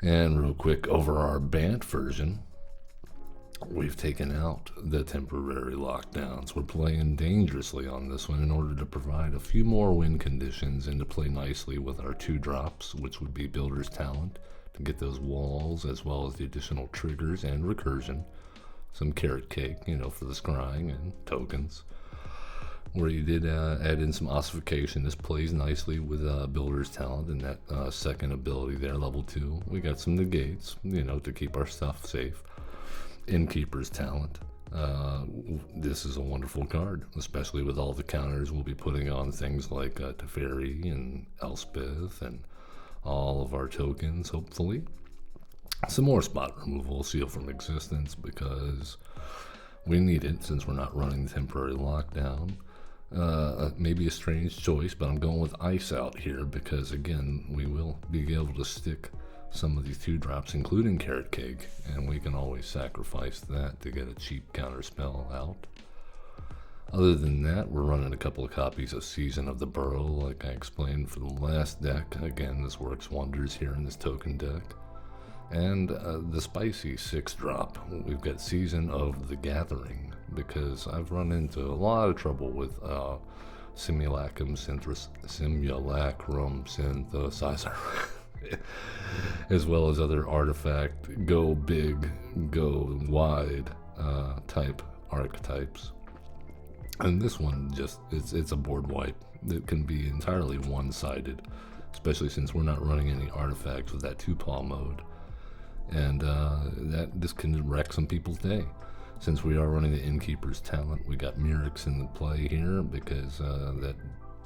And real quick, over our Bant version, we've taken out the temporary lockdowns. We're playing dangerously on this one in order to provide a few more win conditions and to play nicely with our 2-drops, which would be Builder's Talent, to get those walls as well as the additional triggers and recursion. Some carrot cake, for the scrying and tokens. Where you did add in some ossification. This plays nicely with Builder's Talent and that second ability there, level 2. We got some negates, to keep our stuff safe. Innkeeper's Talent. This is a wonderful card, especially with all the counters we'll be putting on things like Teferi and Elspeth and all of our tokens, hopefully. Some more spot removal, Seal from Existence, because we need it since we're not running the temporary lockdown. Maybe a strange choice, but I'm going with Ice Out here because, again, we will be able to stick some of these 2-drops, including Carrot Cake, and we can always sacrifice that to get a cheap counter spell out. Other than that, we're running a couple of copies of Season of the Burrow, like I explained for the last deck. Again, this works wonders here in this token deck. And the spicy 6-drop, we've got Season of the Gathering, because I've run into a lot of trouble with Simulacrum Synthesizer, as well as other artifact, go big, go wide type archetypes. And this one it's a board wipe. It can be entirely one-sided, especially since we're not running any artifacts with that 2-paw mode. And this can wreck some people's day. Since we are running the Innkeeper's Talent, we got Mirrex in the play here because that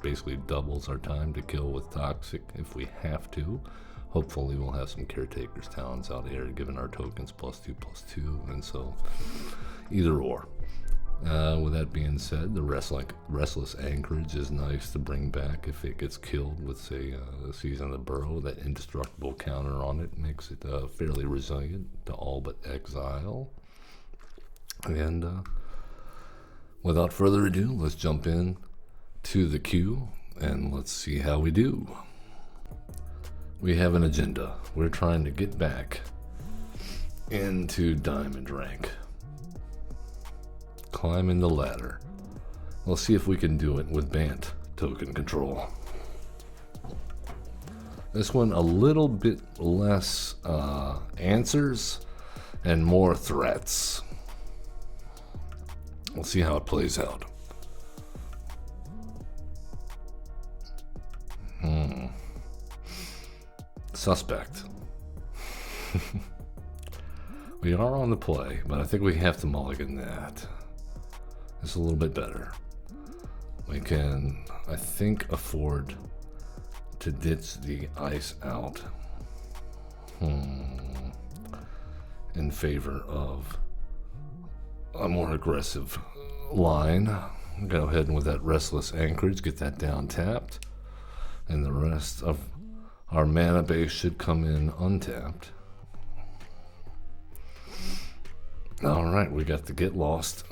basically doubles our time to kill with Toxic if we have to. Hopefully we'll have some Caretaker's Talents out here, giving our tokens +2/+2, and so either or. With that being said, the Restless Anchorage is nice to bring back if it gets killed with, say, Season of the Burrow. That indestructible counter on it makes it fairly resilient to all but exile. And without further ado, let's jump in to the queue and let's see how we do. We have an agenda. We're trying to get back into Diamond rank. Climbing the ladder. We'll see if we can do it with Bant token control. This one a little bit less answers and more threats. We'll see how it plays out. Suspect. We are on the play, but I think we have to mulligan that. It's a little bit better. We can, I think, afford to ditch the Ice Out in favor of a more aggressive line. Go ahead and with that Restless Anchorage, get that down tapped, and the rest of our mana base should come in untapped. Alright, we got the Get Lost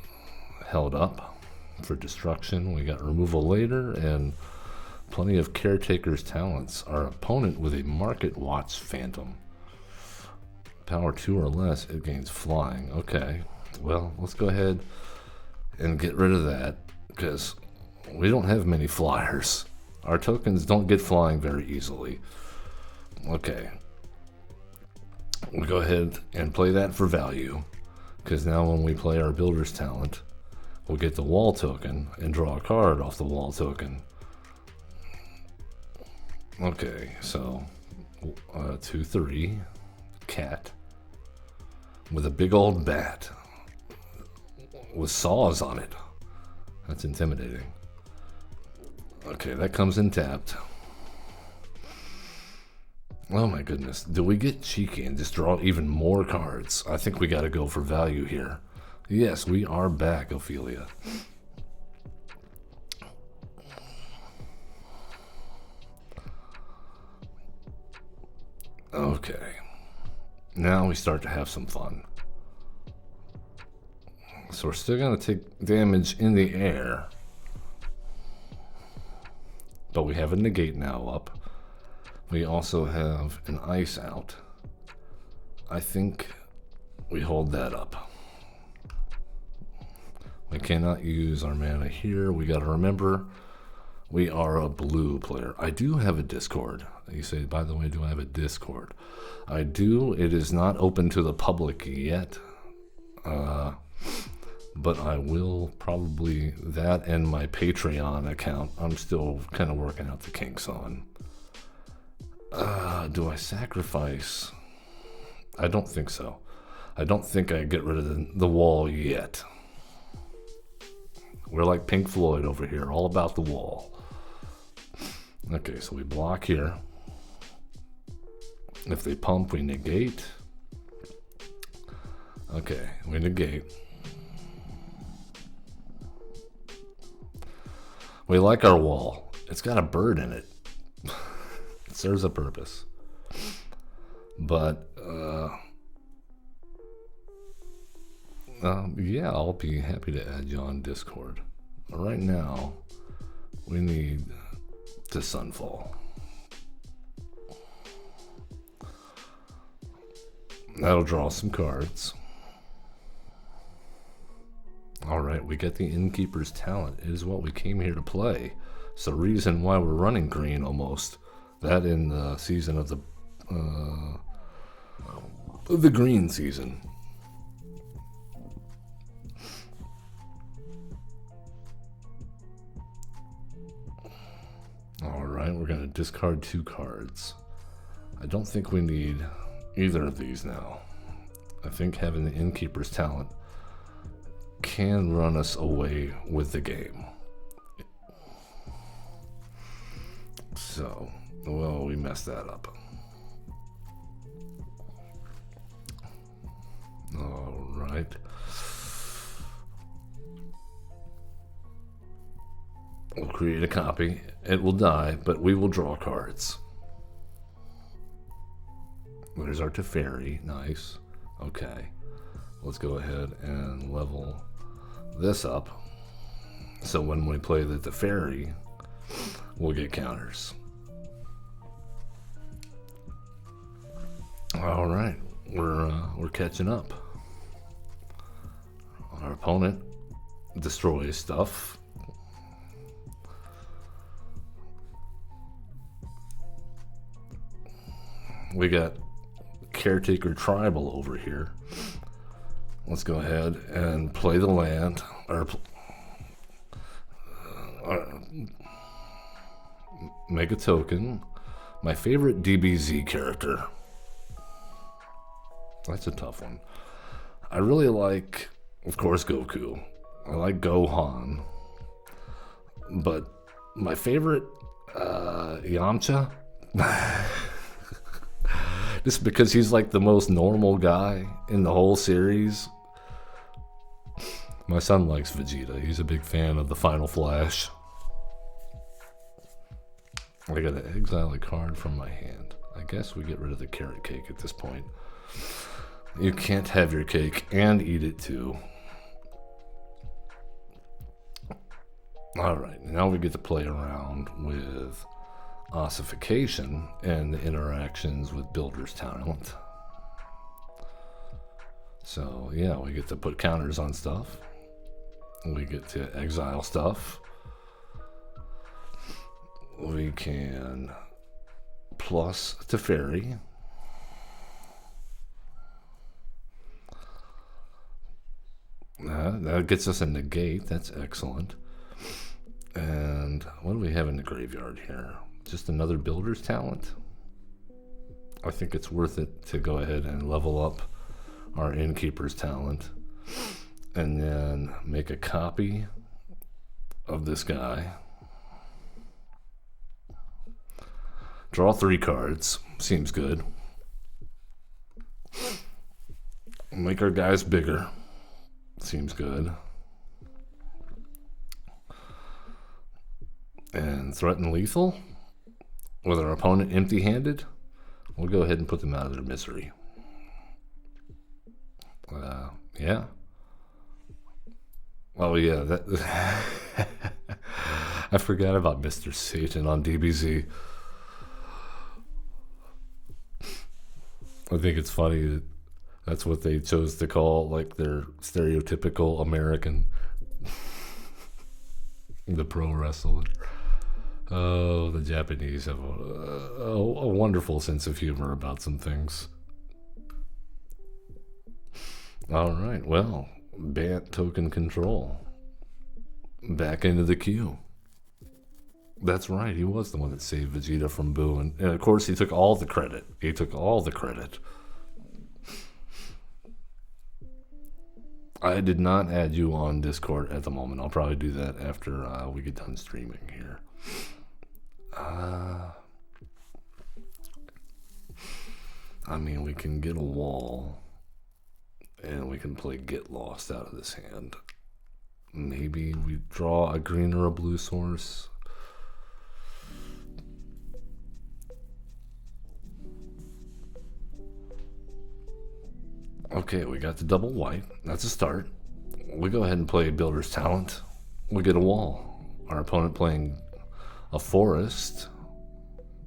held up for destruction. We got removal later and plenty of Caretaker's Talents. Our opponent with a Market Watch Phantom. Power 2 or less, it gains flying. Okay, well, let's go ahead and get rid of that because we don't have many flyers. Our tokens don't get flying very easily. Okay, we'll go ahead and play that for value because now when we play our Builder's Talent, we'll get the wall token and draw a card off the wall token. Okay, so 2/3 cat with a big old bat with saws on it. That's intimidating. Okay, that comes in tapped. Oh my goodness. Do we get cheeky and just draw even more cards? I think we got to go for value here. Yes, we are back, Ophelia. Okay. Now we start to have some fun. So we're still going to take damage in the air. But we have a negate now up. We also have an Ice Out. I think we hold that up. We cannot use our mana here. We got to remember we are a blue player. I do have a Discord. You say, by the way, do I have a Discord? I do. It is not open to the public yet. But I will probably, that and my Patreon account, I'm still kind of working out the kinks on. Do I sacrifice? I don't think so. I don't think I get rid of the wall yet. We're like Pink Floyd over here, all about the wall. Okay, so we block here. If they pump, we negate. Okay, we negate. We like our wall. It's got a bird in it. It serves a purpose. But, yeah, I'll be happy to add you on Discord. Right now, we need to Sunfall. That'll draw some cards. Alright, we get the Innkeeper's Talent. It is what we came here to play. It's the reason why we're running green almost. That in the season of the green season. Alright, we're going to discard 2 cards. I don't think we need either of these now. I think having the Innkeeper's Talent can run us away with the game. So, well, we messed that up. Alright. We'll create a copy. It will die, but we will draw cards. There's our Teferi. Nice. Okay. Let's go ahead and level this up. So when we play the Teferi, we'll get counters. Alright. We're catching up. Our opponent destroys stuff. We got Caretaker Tribal over here. Let's go ahead and play the land, or make a token. My favorite DBZ character. That's a tough one. I really like, of course, Goku. I like Gohan. But my favorite, Yamcha. Just because he's like the most normal guy in the whole series. My son likes Vegeta. He's a big fan of the Final Flash. I gotta exile a card from my hand. I guess we get rid of the carrot cake at this point. You can't have your cake and eat it too. Alright, now we get to play around with ossification and the interactions with Builder's Talent. So yeah, we get to put counters on stuff. We get to exile stuff. We can plus Teferi. That gets us a negate. That's excellent. And what do we have in the graveyard here? Just another Builder's Talent. I think it's worth it to go ahead and level up our Innkeeper's Talent and then make a copy of this guy. Draw 3 cards. Seems good. Make our guys bigger. Seems good. And threaten lethal with our opponent empty-handed. We'll go ahead and put them out of their misery. Yeah. Oh yeah, that I forgot about Mr. Satan on DBZ. I think it's funny that That's what they chose to call like their stereotypical American, the pro wrestler. Oh, the Japanese have a wonderful sense of humor about some things. All right, well, Bant token control. Back into the queue. That's right, he was the one that saved Vegeta from Boo. And of course, he took all the credit. I did not add you on Discord at the moment. I'll probably do that after we get done streaming here. I mean, we can get a wall, and we can play Get Lost out of this hand. Maybe we draw a green or a blue source. Okay, we got the double white. That's a start. We go ahead and play Builder's Talent. We get a wall. Our opponent playing a forest.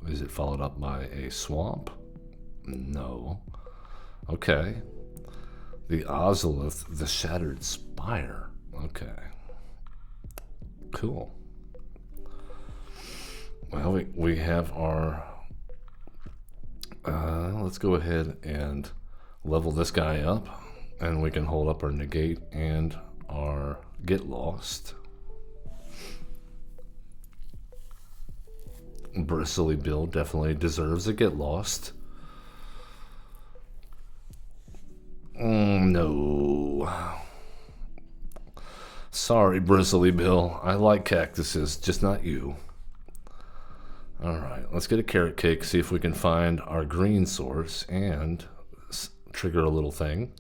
Is it followed up by a swamp? No. Okay. The Ozolith, the Shattered Spire. Okay. Cool. Well, we have our... let's go ahead and level this guy up, and we can hold up our negate and our Get Lost. Bristly Bill definitely deserves a Get Lost. No. Sorry, Bristly Bill. I like cactuses, just not you. Alright, let's get a carrot cake, see if we can find our green source and trigger a little thing.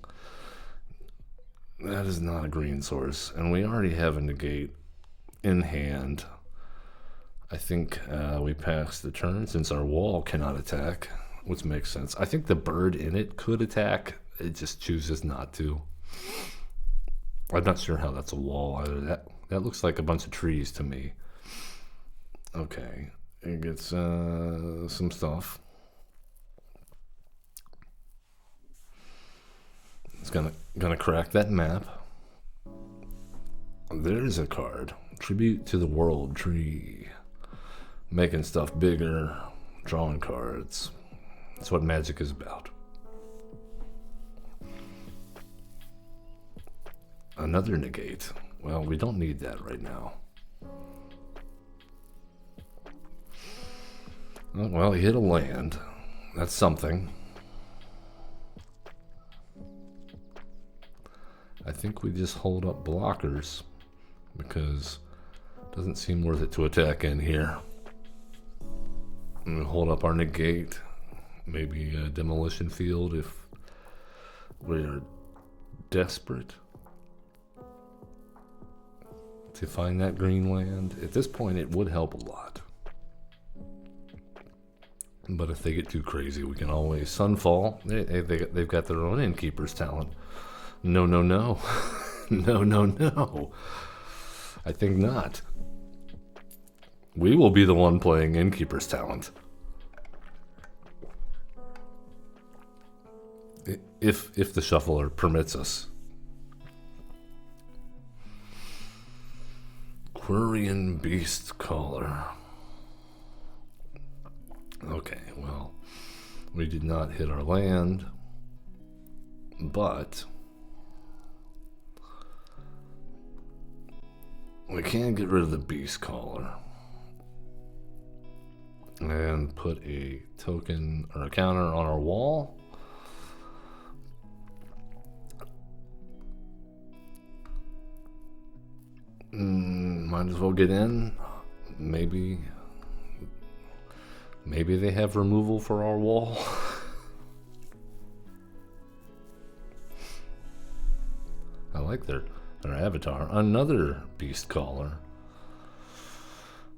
That is not a green source, and we already have a negate in hand. I think we pass the turn since our wall cannot attack, which makes sense. I think the bird in it could attack. It just chooses not to. I'm not sure how that's a wall either. That looks like a bunch of trees to me. Okay, it gets some stuff. It's gonna crack that map. There's a card. Tribute to the World Tree. Making stuff bigger, drawing cards. That's what Magic is about. Another negate. Well, we don't need that right now. Well, he hit a land. That's something. I think we just hold up blockers because it doesn't seem worth it to attack in here. And we hold up our negate, maybe a demolition field if we are desperate to find that green land. At this point, it would help a lot. But if they get too crazy, we can always Sunfall. They've got their own Innkeeper's Talent. No, no, no. No, no, no. I think not. We will be the one playing Innkeeper's Talent. If the shuffler permits us. Quirion Beast Caller. Okay, well, we did not hit our land, but we can get rid of the Beast Caller and put a token or a counter on our wall. Might as well get in. Maybe they have removal for our wall. I like their avatar. Another Beast Caller.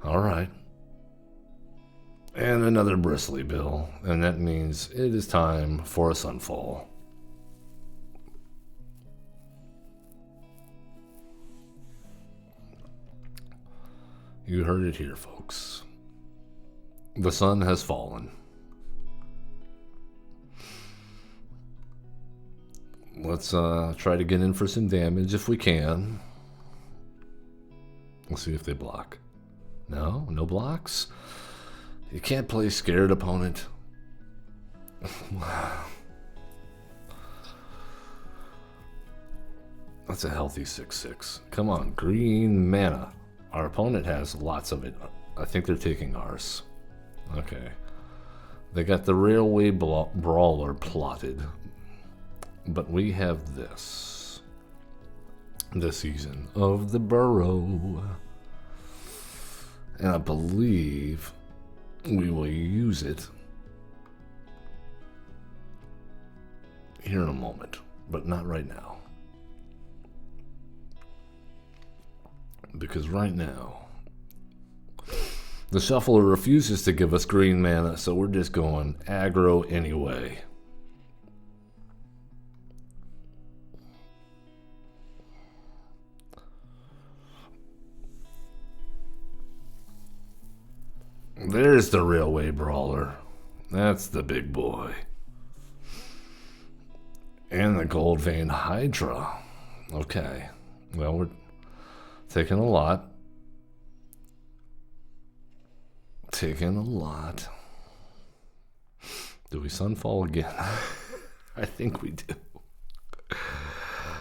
Alright. And another Bristly Bill. And that means it is time for a Sunfall. You heard it here, folks. The sun has fallen. Let's try to get in for some damage if we can. We'll see if they block. No? No blocks? You can't play scared, opponent. That's a healthy 6/6. Come on, green mana. Our opponent has lots of it. I think they're taking ours. Okay. They got the Railway Brawler plotted. But we have this. The Season of the Burrow. And I believe we will use it here in a moment. But not right now. Because right now, the Shuffler refuses to give us green mana, so we're just going aggro anyway. There's the Railway Brawler. That's the big boy. And the Gold Vein Hydra. Okay. Well, we're taking a lot. Taking a lot. Do we Sunfall again? I think we do.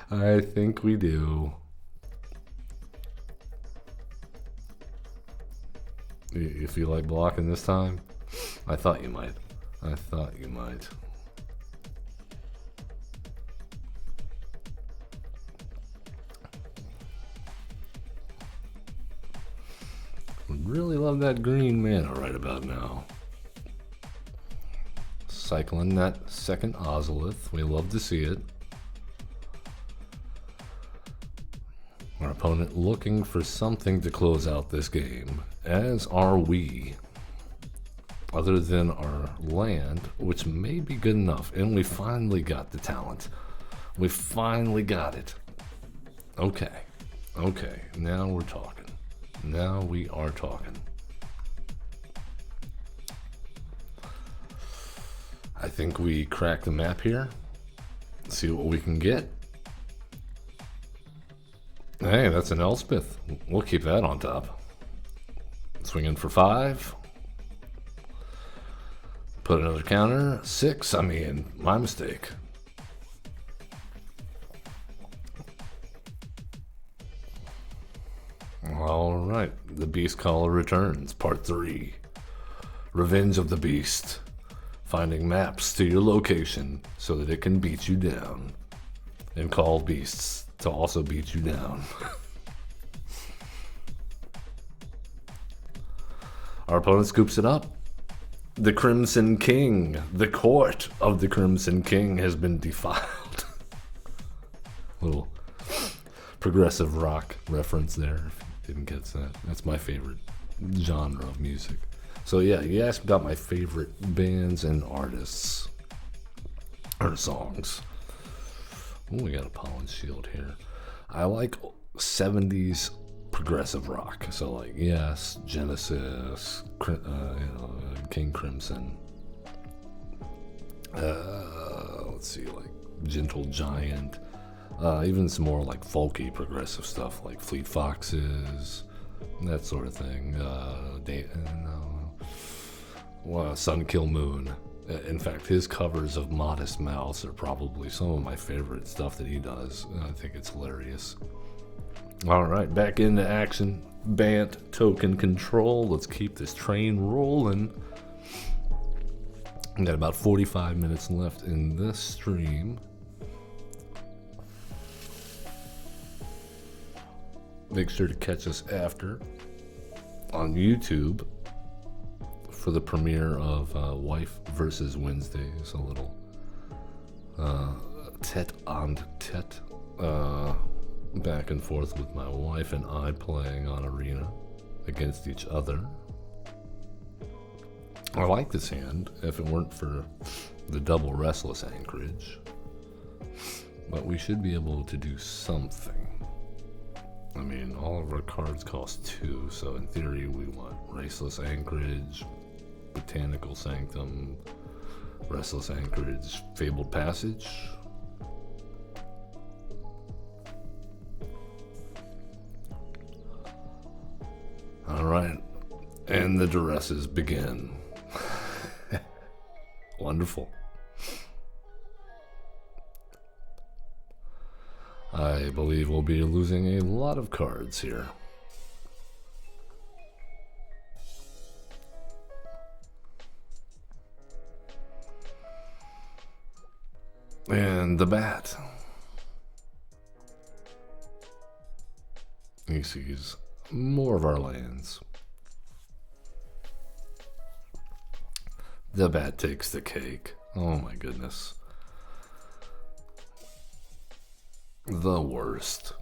I think we do. You feel like blocking this time? I thought you might. I thought you might. Would really love that green mana right about now. Cycling that second Ozolith. We love to see it. Our opponent looking for something to close out this game, as are we. Other than our land, which may be good enough. And we finally got the talent. We finally got it. Okay. Okay. Now we're talking. Now we are talking. I think we crack the map here. See what we can get. Hey, that's an Elspeth. We'll keep that on top. Swinging for 5. Put another counter. 6. I mean, my mistake. All right. The Beast Caller returns. Part 3. Revenge of the Beast. Finding maps to your location so that it can beat you down. And call beasts to also beat you down. Our opponent scoops it up. The Crimson King, the court of the Crimson King has been defiled. Little progressive rock reference there, if you didn't get that. That's my favorite genre of music. So yeah, you asked about my favorite bands and artists. Or songs. Oh, we got a Pollen Shield here. I like 70s progressive rock. So like, yes, Genesis, King Crimson. Let's see, like Gentle Giant. Even some more like folky progressive stuff like Fleet Foxes, that sort of thing. Sun Kill Moon. In fact, his covers of Modest Mouse are probably some of my favorite stuff that he does. I think it's hilarious. All right, back into action. Bant token control. Let's keep this train rolling. We got about 45 minutes left in this stream. Make sure to catch us after on YouTube for the premiere of Wife versus Wednesdays, a little tete-a-tete back and forth with my wife and I playing on Arena against each other. I like this hand if it weren't for the double Restless Anchorage, but we should be able to do something. I mean, all of our cards cost 2, so in theory we want Restless Anchorage, Botanical Sanctum, Restless Anchorage, Fabled Passage. All right, and the duresses begin. Wonderful. I believe we'll be losing a lot of cards here. And the bat. He sees more of our lands. The bat takes the cake. Oh my goodness. The worst.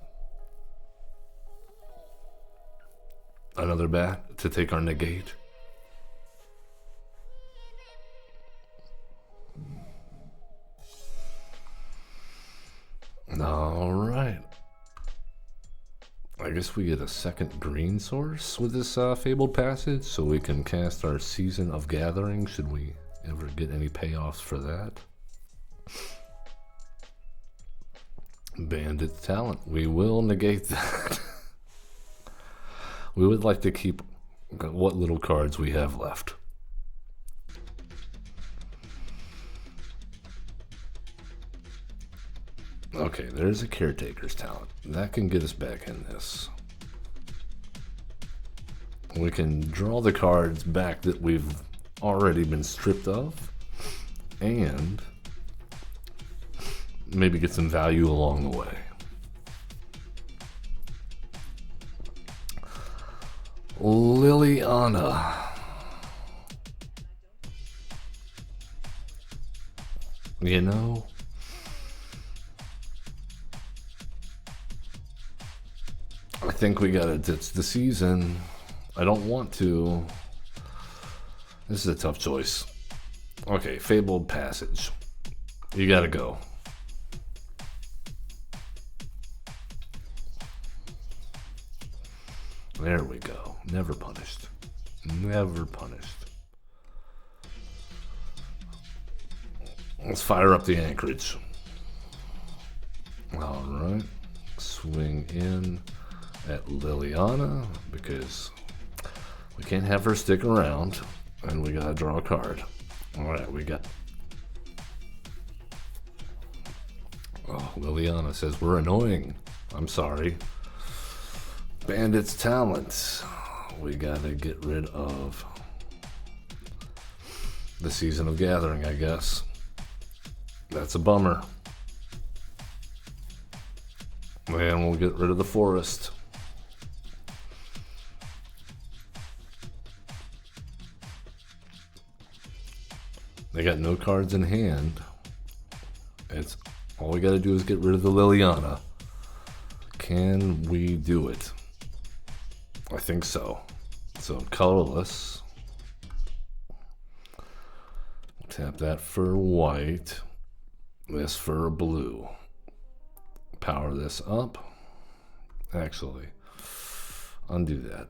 Another bat to take our negate. All right. I guess we get a second green source with this Fabled Passage, so we can cast our Season of Gathering, should we ever get any payoffs for that. Bandit's Talent. We will negate that. We would like to keep what little cards we have left. Okay, there's a Caretaker's Talent. That can get us back in this. We can draw the cards back that we've already been stripped of, and maybe get some value along the way. Liliana. You know, I think we gotta ditch the season. I don't want to. This is a tough choice. Okay, Fabled Passage. You gotta go. There we go. Never punished. Never punished. Let's fire up the Anchorage. Alright. Swing in at Liliana, because we can't have her stick around, and we gotta draw a card. Alright, we got... Oh, Liliana says we're annoying. I'm sorry. Bandit's Talent. We gotta get rid of the Season of Gathering, I guess. That's a bummer. And we'll get rid of the forest. They got no cards in hand. It's all we gotta do is get rid of the Liliana. Can we do it? I think so. So colorless. Tap that for white. This for a blue. Power this up. Actually, undo that.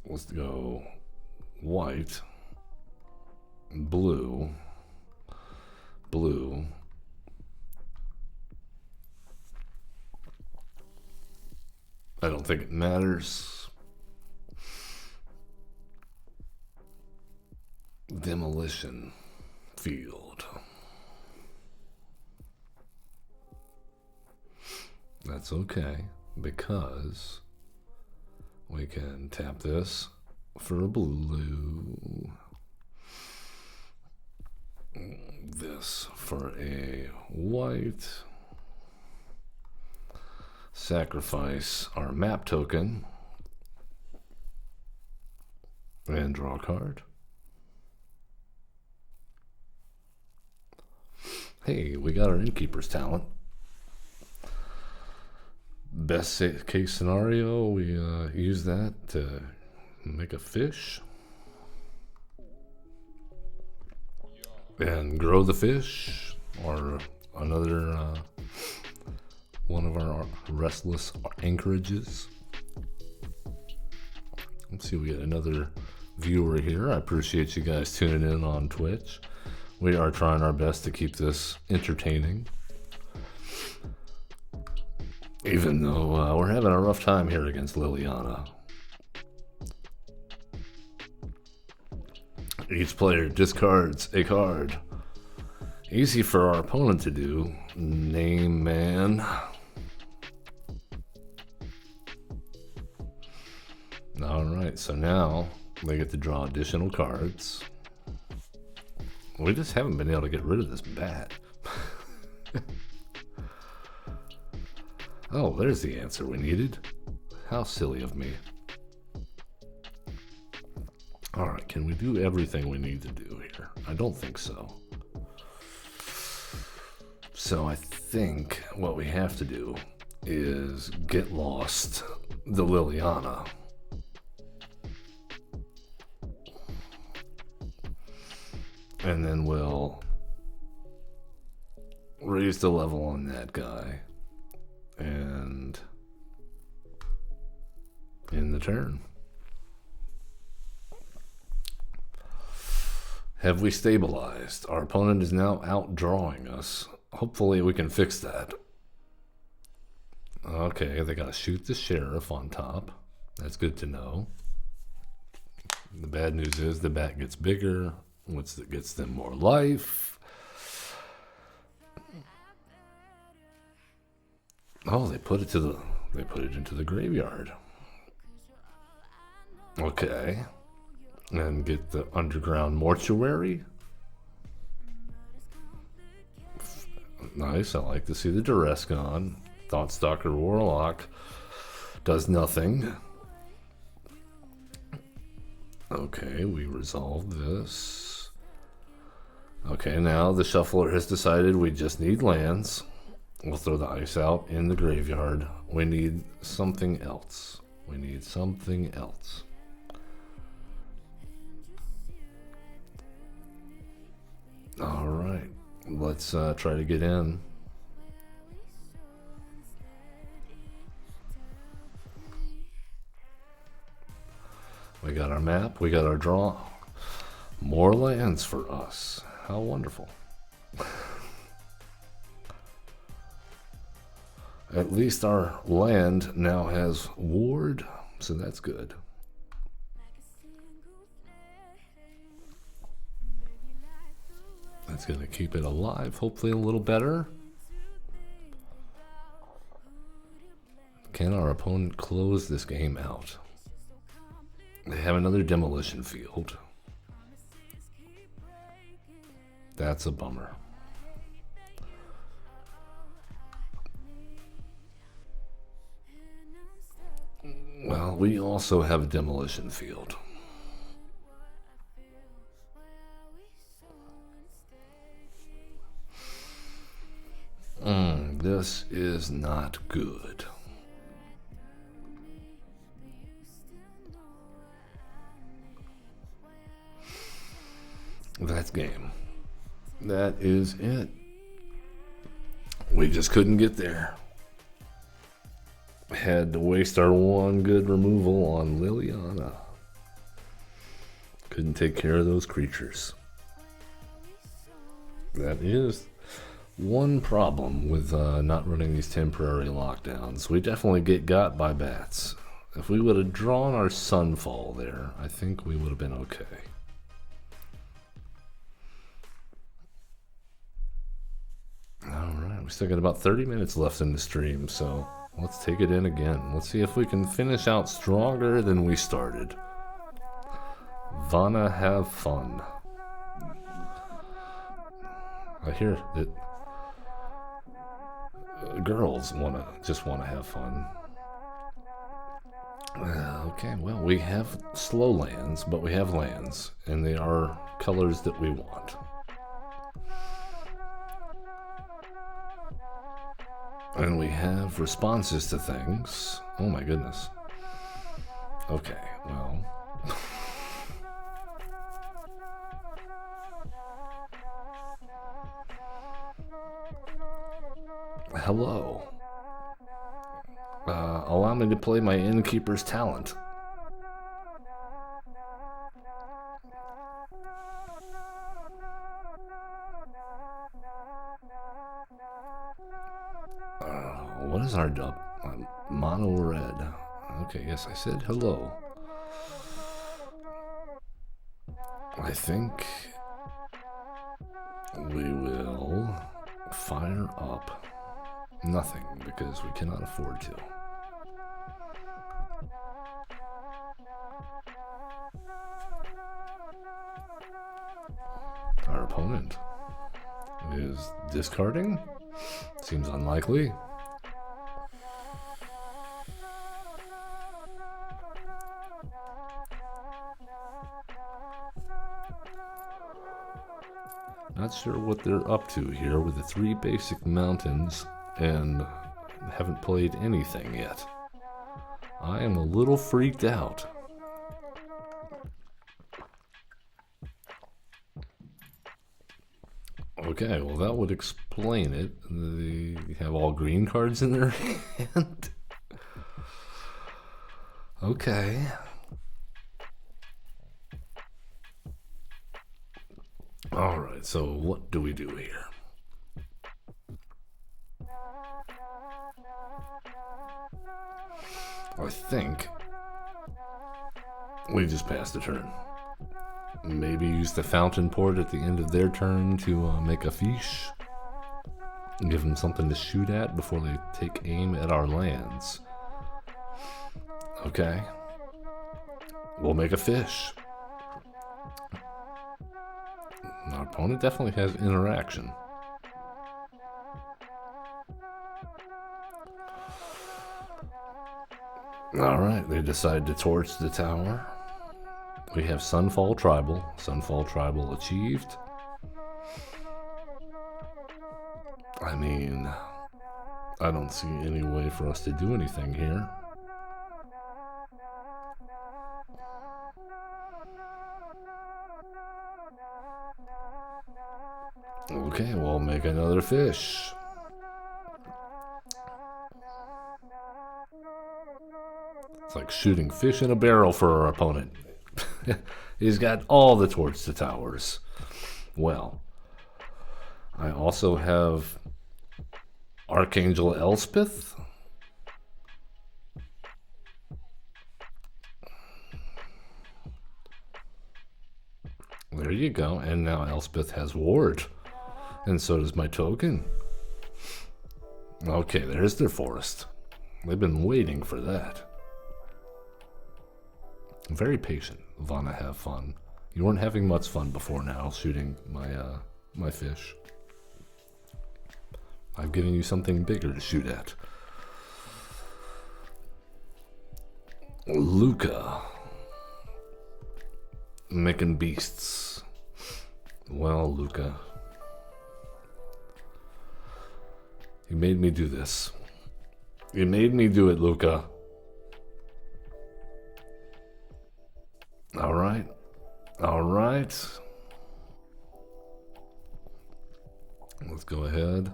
Let's go white, blue, blue. I don't think it matters. Demolition Field. That's okay, because we can tap this for a blue, this for a white, sacrifice our map token, and draw a card. Hey, we got our Innkeeper's Talent. Best case scenario, we use that to make a fish and grow the fish, or another one of our restless anchorages. Let's see, we get another viewer here. I appreciate you guys tuning in on Twitch. We are trying our best to keep this entertaining. Even though we're having a rough time here against Liliana. Each player discards a card. Easy for our opponent to do. Name man. Alright, so now they get to draw additional cards. We just haven't been able to get rid of this bat. Oh, there's the answer we needed. How silly of me. Alright, can we do everything we need to do here? I don't think so. So I think what we have to do is get lost the Liliana. And then we'll raise the level on that guy. And in the turn. Have we stabilized? Our opponent is now outdrawing us. Hopefully we can fix that. Okay, they gotta shoot the sheriff on top. That's good to know. The bad news is the bat gets bigger, which gets them more life. Oh, they put it into the graveyard. Okay. And get the underground mortuary. Nice, I like to see the duress gone. Thoughtstalker Warlock does nothing. Okay, we resolved this. Okay, now the shuffler has decided we just need lands. We'll throw the ice out in the graveyard. We need something else. We need something else. All right, let's try to get in. We got our map, we got our draw. More lands for us. How wonderful. At least our land now has ward, so that's good. That's going to keep it alive, hopefully a little better. Can our opponent close this game out? They have another demolition field. That's a bummer. Well, we also have a demolition field. This is not good. That's game. That is it. We just couldn't get there. Had to waste our one good removal on Liliana. Couldn't take care of those creatures. That is one problem with not running these temporary lockdowns. We definitely get got by bats. If we would have drawn our Sunfall there, I think we would have been okay. Alright, we still got about 30 minutes left in the stream, so let's take it in again. Let's see if we can finish out stronger than we started. Wanna have fun. I hear that girls just wanna have fun. Okay, well, we have slow lands, but we have lands, and they are colors that we want. And we have responses to things. Oh my goodness. Okay, well. Hello. Allow me to play my innkeeper's talent. What is our Mono red. Okay, yes, I said hello. I think we will fire up nothing because we cannot afford to. Our opponent is discarding. Seems unlikely. Not sure what they're up to here with the 3 basic mountains and haven't played anything yet. I am a little freaked out. Okay, well that would explain it. They have all green cards in their hand. Okay. Alright, so what do we do here? I think we just passed the turn. Maybe use the fountain port at the end of their turn to make a fiche. And give them something to shoot at before they take aim at our lands. Okay. We'll make a fish. Our opponent definitely has interaction. Alright, they decide to torch the tower. We have Sunfall Tribal. Sunfall Tribal achieved. I mean, I don't see any way for us to do anything here. Okay, we'll make another fish. It's like shooting fish in a barrel for our opponent. He's got all the torch to towers. Well, I also have Archangel Elspeth. There you go. And now Elspeth has ward. And so does my token. Okay, there's their forest. They've been waiting for that. Very patient. Vanna, have fun. You weren't having much fun before now shooting my fish. I've given you something bigger to shoot at. Luca. Making beasts. Well, Luca. You made me do this. You made me do it, Luca. Alright. Alright. Let's go ahead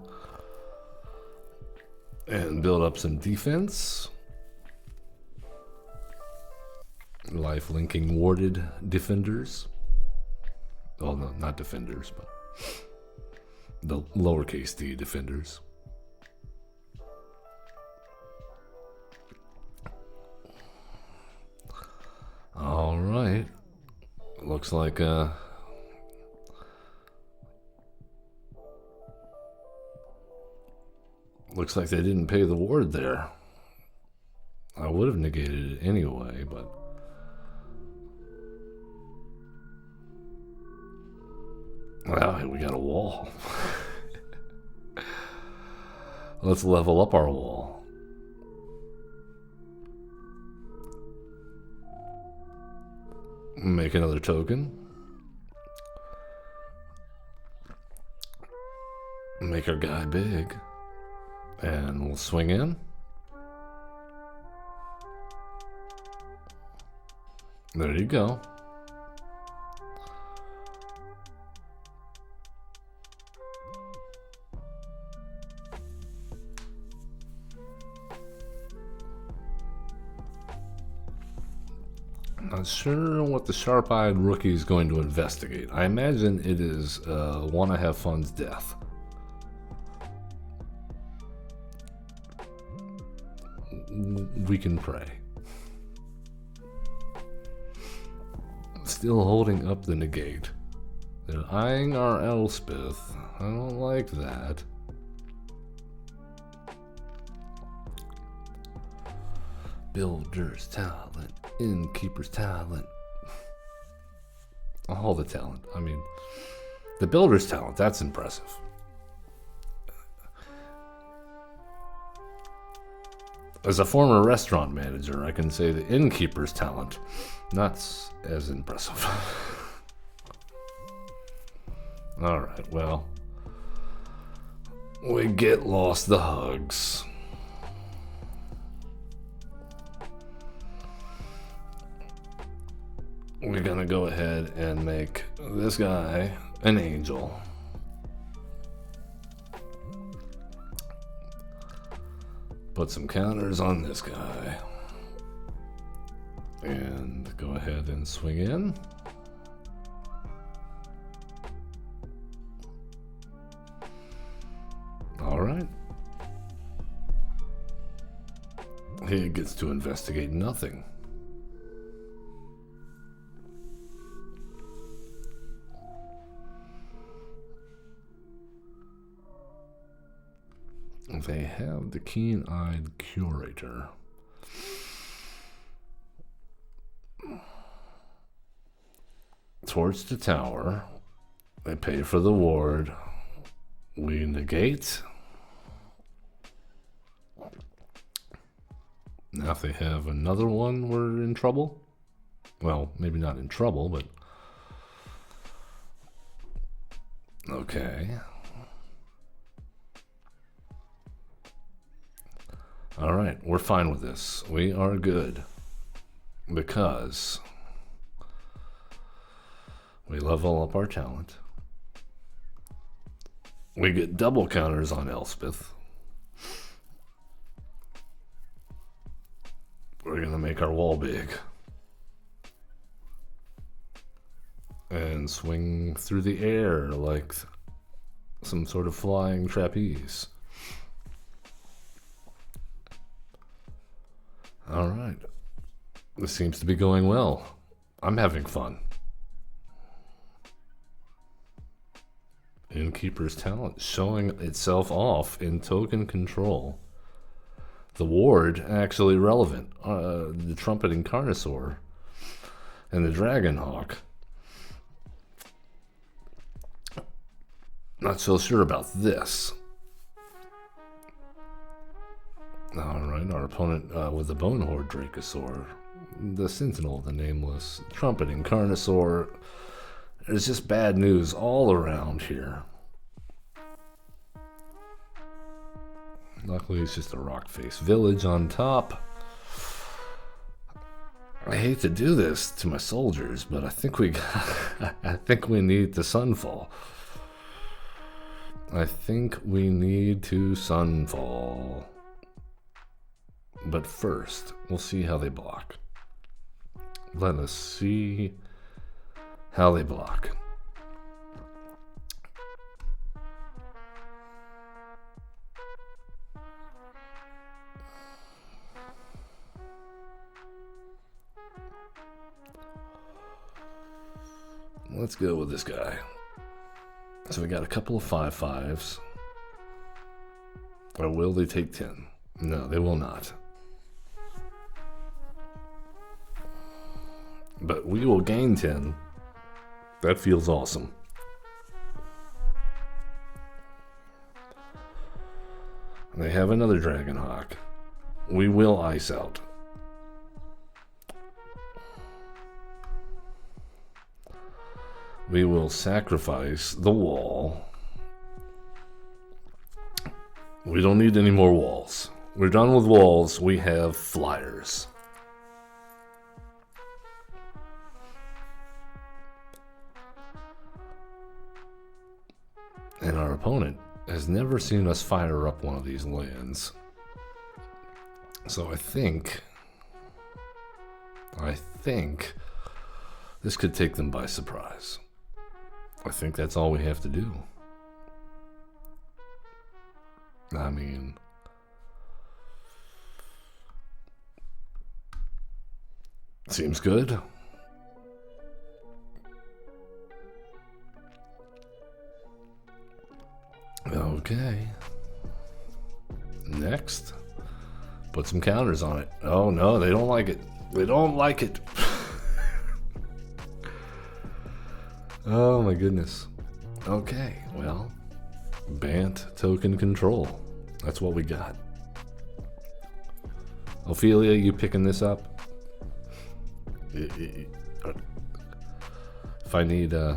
and build up some defense. Life linking warded defenders. Oh, no, not defenders, but the lowercase d defenders. All right. Looks like looks like they didn't pay the ward there. I would have negated it anyway, but well, we got a wall. Let's level up our wall. Make another token. Make our guy big. And we'll swing in. There you go. Not sure what the sharp-eyed rookie is going to investigate. I imagine it is Wanna Have Fun's death. we can pray. Still holding up the negate. They're eyeing our Elspeth. I don't like that. Builder's talent, innkeeper's talent. All the talent. I mean, the builder's talent, that's impressive. As a former restaurant manager, I can say the innkeeper's talent, not as impressive. Alright, well, we get lost the hugs. We're gonna go ahead and make this guy an angel. Put some counters on this guy. And go ahead and swing in. Alright. He gets to investigate nothing. They have the keen-eyed curator. Towards the tower. They pay for the ward. We negate. Now if they have another one, we're in trouble. Well, maybe not in trouble, but... okay. Alright, we're fine with this. We are good. Because we level up our talent. We get double counters on Elspeth. We're gonna make our wall big. And swing through the air like some sort of flying trapeze. Alright. This seems to be going well. I'm having fun. Innkeeper's talent showing itself off in token control. The ward actually relevant. The trumpeting Carnosaur and the Dragon Hawk. Not so sure about this. Alright, our opponent with the Bonehorde Dracosaur. The Sentinel, the Nameless, Trumpeting Carnosaur. There's just bad news all around here. Luckily, it's just a rock-faced village on top. I hate to do this to my soldiers, but I think we need the Sunfall. I think we need to Sunfall. But first, we'll see how they block. Let us see how they block. Let's go with this guy. So we got a couple of 5/5s. Or will they take 10? No, they will not. But we will gain 10. That feels awesome. They have another Dragon Hawk. We will ice out. We will sacrifice the wall. We don't need any more walls. We're done with walls. We have flyers. And our opponent has never seen us fire up one of these lands. So I think this could take them by surprise. I think that's all we have to do. I mean, Seems good. Okay. Next. Put some counters on it. Oh no, they don't like it. They don't like it. Oh my goodness. Okay, well, Bant token control. That's what we got. Ophelia, you picking this up? If I need to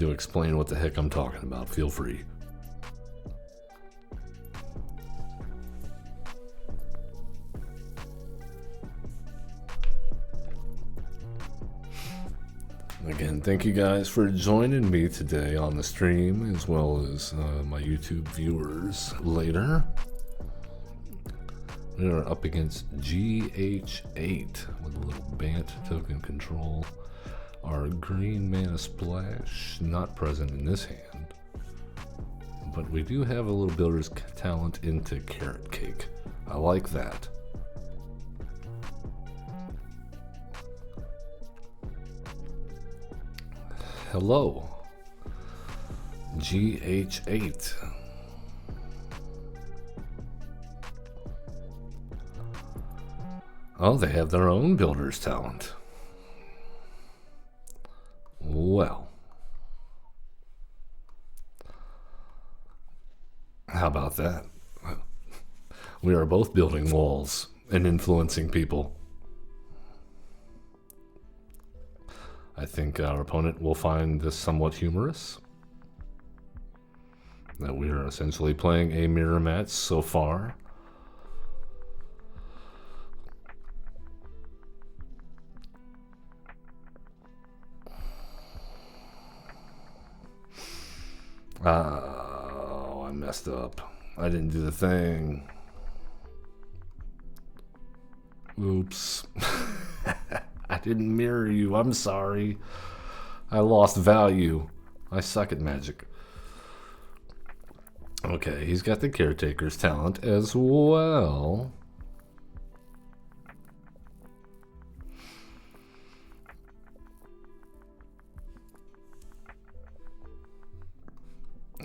explain what the heck I'm talking about, feel free. Again, thank you guys for joining me today on the stream, as well as my YouTube viewers later. We are up against GH8 with a little Bant token control. Our green mana splash, not present in this hand. But we do have a little builder's talent into Carrot Cake. I like that. Hello, GH8. Oh, they have their own builder's talent. Well, how about that? We are both building walls and influencing people. I think our opponent will find this somewhat humorous, that we are essentially playing a mirror match so far. Oh, I messed up. I didn't do the thing. Oops. I didn't mirror you. I'm sorry. I lost value. I suck at Magic. Okay, he's got the Caretaker's talent as well.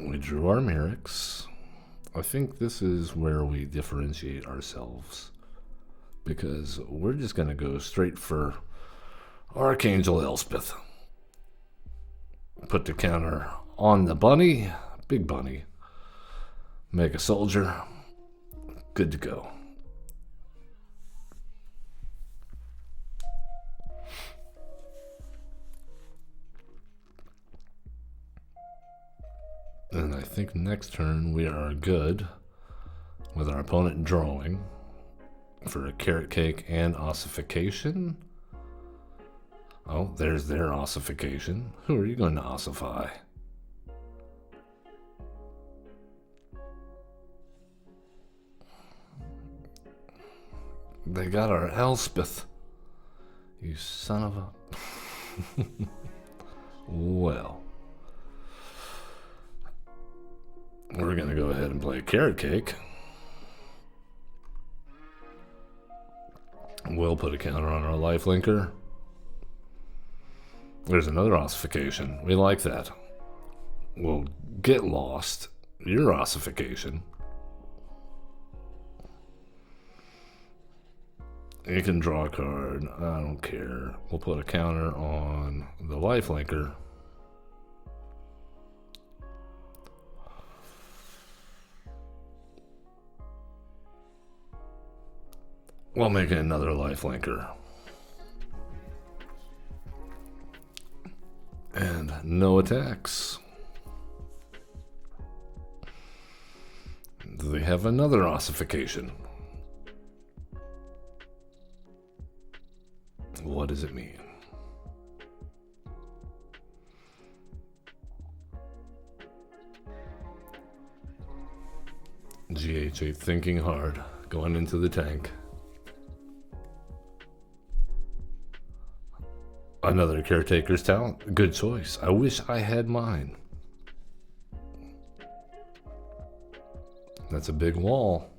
We drew our Merrics. I think this is where we differentiate ourselves, because we're just going to go straight for Archangel Elspeth. Put the counter on the bunny, big bunny. Make a soldier. Good to go. And I think next turn we are good with our opponent drawing for a Carrot Cake and ossification. Oh, there's their ossification. Who are you going to ossify? They got our Elspeth. You son of a... Well, we're going to go ahead and play Carrot Cake. We'll put a counter on our lifelinker. There's another ossification. We like that. We'll get lost. Your ossification. You can draw a card. I don't care. We'll put a counter on the lifelinker. We'll make another lifelinker. And no attacks. Do they have another ossification? What does it mean? GH8 thinking hard, going into the tank. Another Caretaker's talent. Good choice. I wish I had mine. That's a big wall.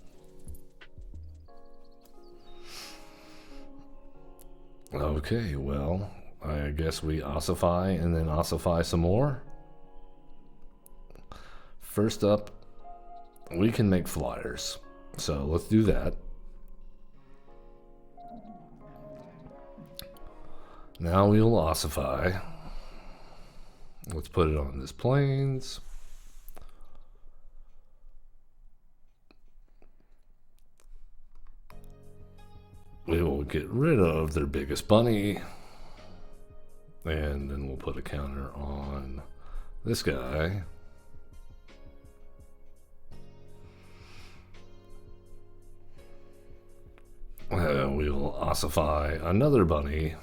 Okay, well, I guess we ossify and then ossify some more. First up, we can make flyers. So let's do that. Now we'll ossify. Let's put it on this planes. We will get rid of their biggest bunny. And then we'll put a counter on this guy. We'll ossify another bunny.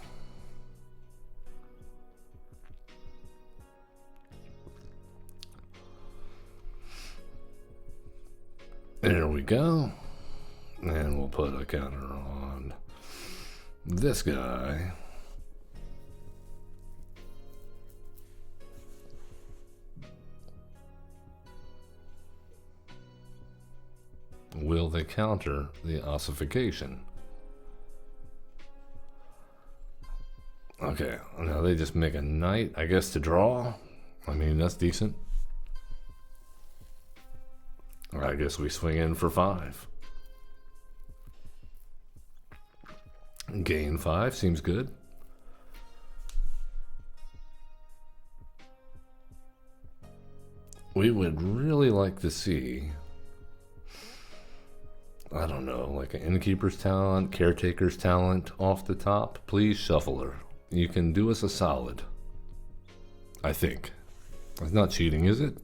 There we go. And we'll put a counter on this guy. Will they counter the ossification? Okay, now they just make a knight, I guess, to draw. I mean, that's decent. I guess we swing in for 5. Gain 5 seems good. We would really like to see, I don't know, like an innkeeper's talent, caretaker's talent off the top. Please, shuffler. You can do us a solid. I think. It's not cheating, is it?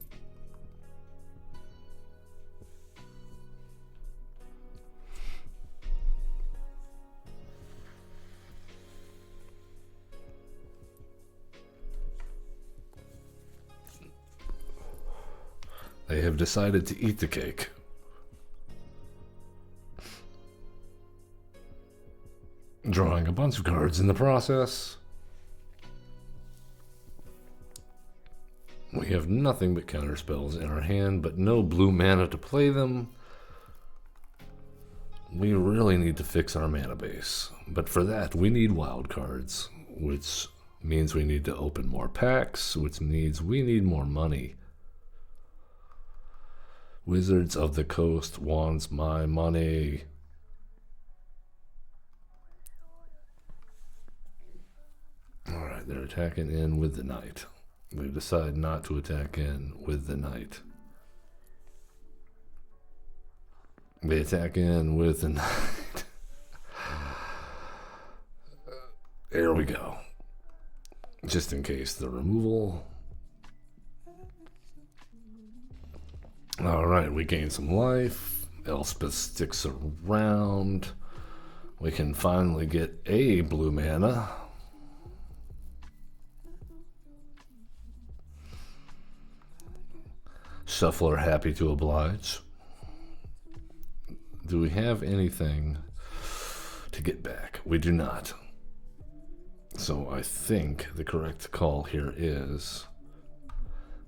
They have decided to eat the cake. Drawing a bunch of cards in the process. We have nothing but counter spells in our hand, but no blue mana to play them. We really need to fix our mana base. But for that, we need wild cards, which means we need to open more packs, which means we need more money. Wizards of the Coast wants my money. Alright, they're attacking in with the knight. We decide not to attack in with the knight. They attack in with the knight. There we go. Just in case the removal. Alright, we gain some life. Elspeth sticks around. We can finally get a blue mana. Shuffler happy to oblige. Do we have anything to get back? We do not. So I think the correct call here is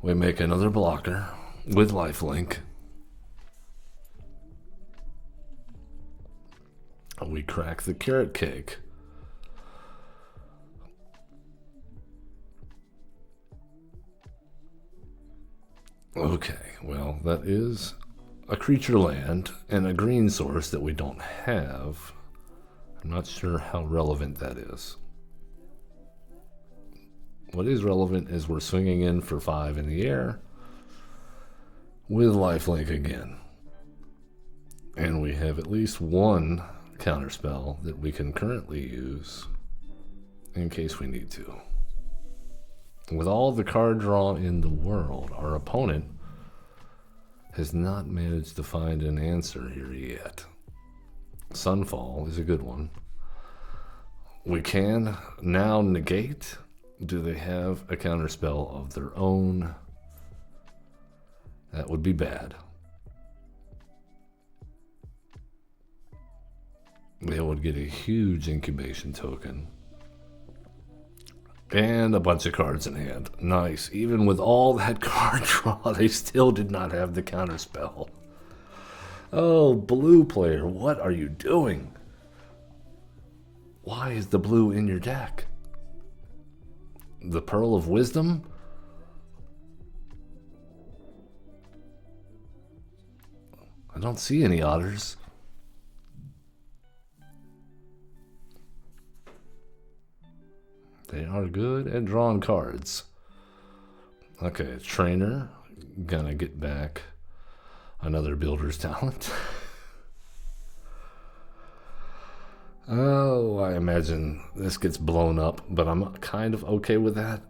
we make another blocker with lifelink. We crack the carrot cake. Okay, well, that is a creature land and a green source that we don't have. I'm not sure how relevant that is. What is relevant is we're swinging in for 5 in the air with lifelink again. And we have at least one counterspell that we can currently use in case we need to. With all the card draw in the world, our opponent has not managed to find an answer here yet. Sunfall is a good one. We can now negate. Do they have a counterspell of their own? That would be bad. They would get a huge incubation token. And a bunch of cards in hand. Nice. Even with all that card draw, they still did not have the counterspell. Oh, blue player, what are you doing? Why is the blue in your deck? The Pearl of Wisdom? I don't see any otters. They are good at drawing cards. Okay, trainer. Gonna get back another builder's talent. Oh, I imagine this gets blown up, but I'm kind of okay with that.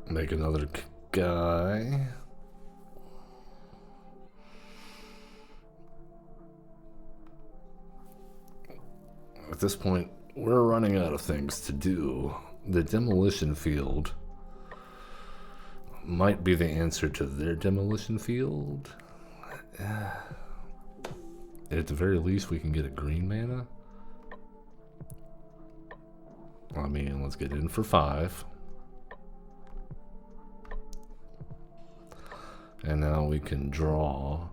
Make another guy. At this point, we're running out of things to do. The demolition field might be the answer to their demolition field. At the very least, we can get a green mana. I mean, let's get in for 5. And now we can draw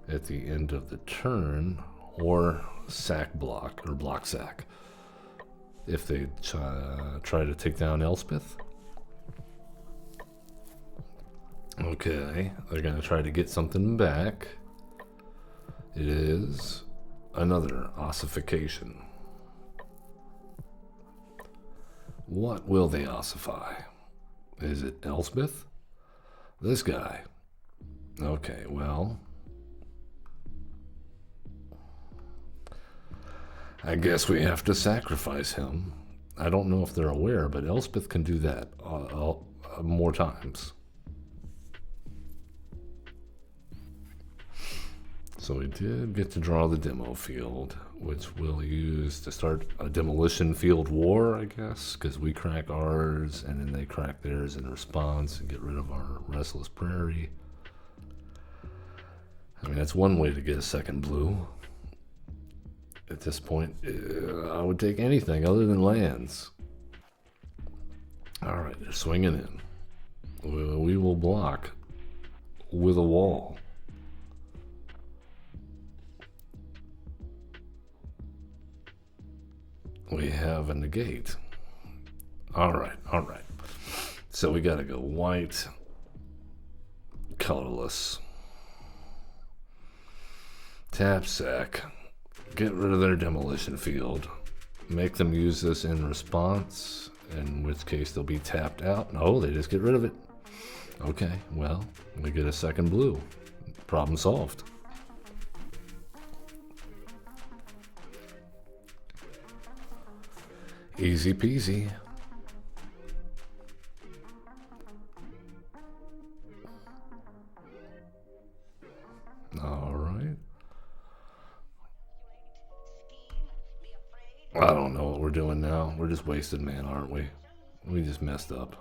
at the end of the turn, or sack block, or block sack, if they try to take down Elspeth. Okay, they're going to try to get something back. It is another ossification. What will they ossify? Is it Elspeth? This guy. Okay, well, I guess we have to sacrifice him. I don't know if they're aware, but Elspeth can do that more times. So we did get to draw the demo field, which we'll use to start a demolition field war, I guess, because we crack ours and then they crack theirs in response and get rid of our restless prairie. I mean, that's one way to get a second blue. At this point, I would take anything other than lands. All right, they're swinging in. We will block with a wall. We have a negate. All right. So we got to go white, colorless. Tap sack. Get rid of their demolition field. Make them use this in response, in which case they'll be tapped out. No, they just get rid of it. Okay, well, we get a second blue. Problem solved. Easy peasy. All right. I don't know what we're doing now. We're just wasted man, aren't we? We just messed up.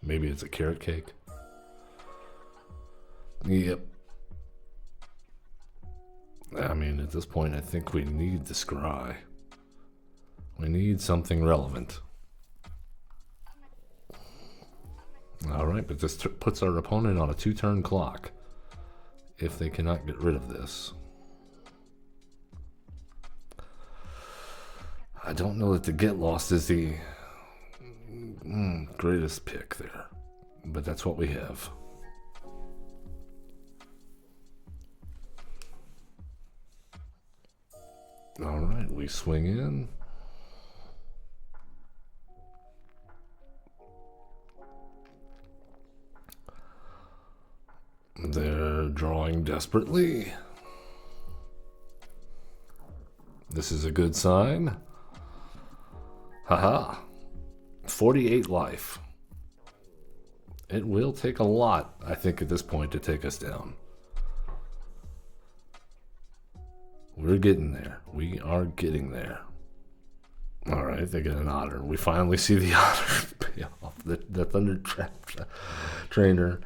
Maybe it's a carrot cake. Yep. I mean, at this point, I think we need the scry. We need something relevant. All right, but this puts our opponent on a 2-turn clock if they cannot get rid of this. I don't know that the get lost is the greatest pick there, but that's what we have. All right, we swing in. They're drawing desperately. This is a good sign. Haha. 48 life. It will take a lot, I think, at this point to take us down. We're getting there. We are getting there. All right, they get an otter. We finally see the otter pay off. The Thunder Trainer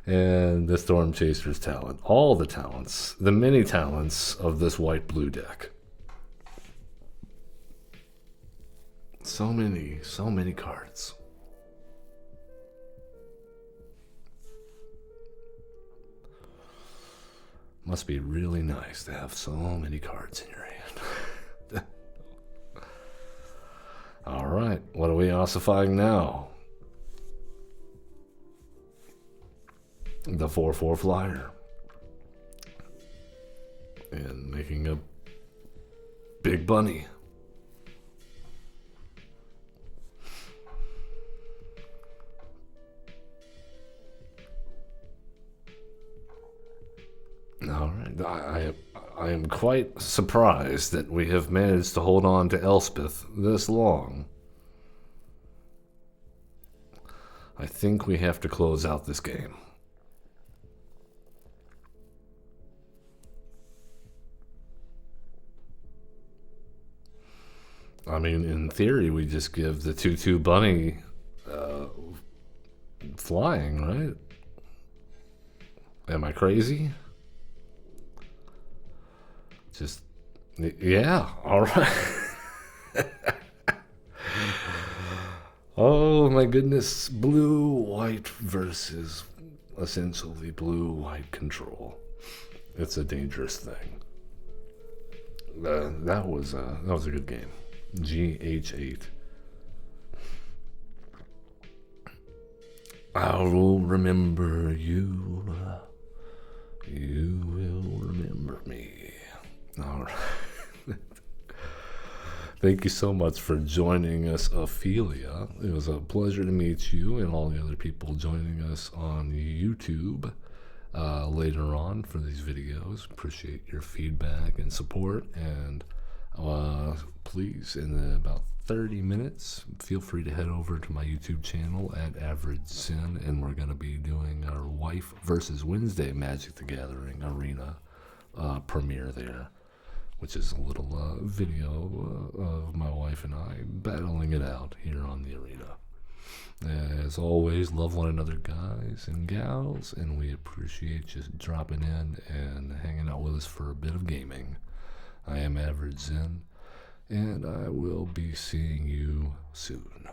and the Storm Chaser's talent. All the talents. The many talents of this white-blue deck. So many cards. Must be really nice to have so many cards in your hand. All right, what are we ossifying now? The 4/4 flyer. And making a big bunny. All right, I am quite surprised that we have managed to hold on to Elspeth this long. I think we have to close out this game. I mean, in theory, we just give the 2/2 bunny flying, right? Am I crazy? Just, yeah, all right. Oh my goodness, blue-white versus essentially blue-white control. It's a dangerous thing. That was a good game. GH8. I will remember you. You will remember me. All right. Thank you so much for joining us, Ophelia. It was a pleasure to meet you and all the other people joining us on YouTube later on for these videos. Appreciate your feedback and support. And please, in about 30 minutes, feel free to head over to my YouTube channel at Average Sin, and we're going to be doing our Wife versus Wednesday Magic the Gathering Arena premiere there, which is a little video of my wife and I battling it out here on the arena. As always, love one another, guys and gals, and we appreciate you dropping in and hanging out with us for a bit of gaming. I am Average Zen, and I will be seeing you soon.